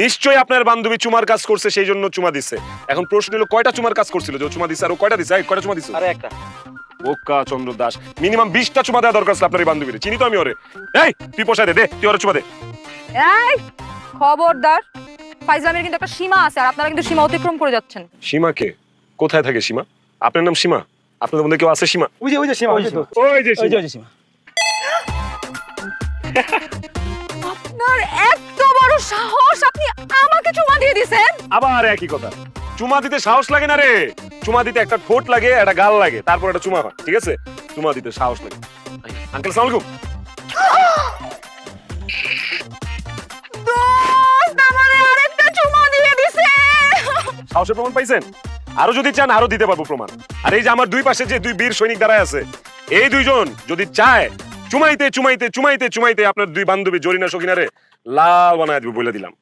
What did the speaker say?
নিশ্চয়ই আপনার বান্ধবী চুমার কাজ করছে সেই জন্য চুমা দিচ্ছে। এখন প্রশ্ন হলো কয়টা চুমার কাজ করছিল যে ও চুমা দিচ্ছে আর ও কয়টা দিচ্ছে? কয়টা চুমা দিচ্ছে? আরে একটা। ওকা চন্দ্র দাস মিনিমাম 20টা চুমা দেওয়া দরকার ছিল আপনার এই বান্ধবীর। চিনি তো আমি ওরে। এই তুই পোষায় দে, তুই ওরে চুমা দে। এই খবরদার, ফাইজলামের কিন্তু একটা সীমা আছে আর আপনারা কিন্তু সীমা অতিক্রম করে যাচ্ছেন। সীমা কে? কোথায় থাকে সীমা? আপনার নাম সীমা? আপনাদের মধ্যে কেউ আছে সীমা? ওই যে সীমা, ওই যে সীমা। আপনার এত বড় সাহস, আপনি আমাকে চুমা দিয়ে দিবেন? আবার একই কথা। চুমা দিতে সাহস লাগে না রে। চুমা দিতে একটা ঠোঁট লাগে, একটা গাল লাগে, তারপর একটা চুমা হয়। ঠিক আছে? চুমা দিতে সাহস লাগে। আঙ্কেল আসসালামু আলাইকুম। দোস্ত আমারে আরেকটা চুমা দিয়ে দিছে। সাহসের প্রমাণ পাইছেন? আরো যদি চান আরো দিতে পারবো প্রমাণ। আর এই যে আমার দুই পাশে যে দুই বীর সৈনিক দাঁড়ায় আছে, এই দুইজন যদি চায় চুমাইতে চুমাইতে চুমাইতে চুমাইতে আপনার দুই বান্ধবী জরিনা সকিনারে লাল বানায় দিবে বলে দিলাম।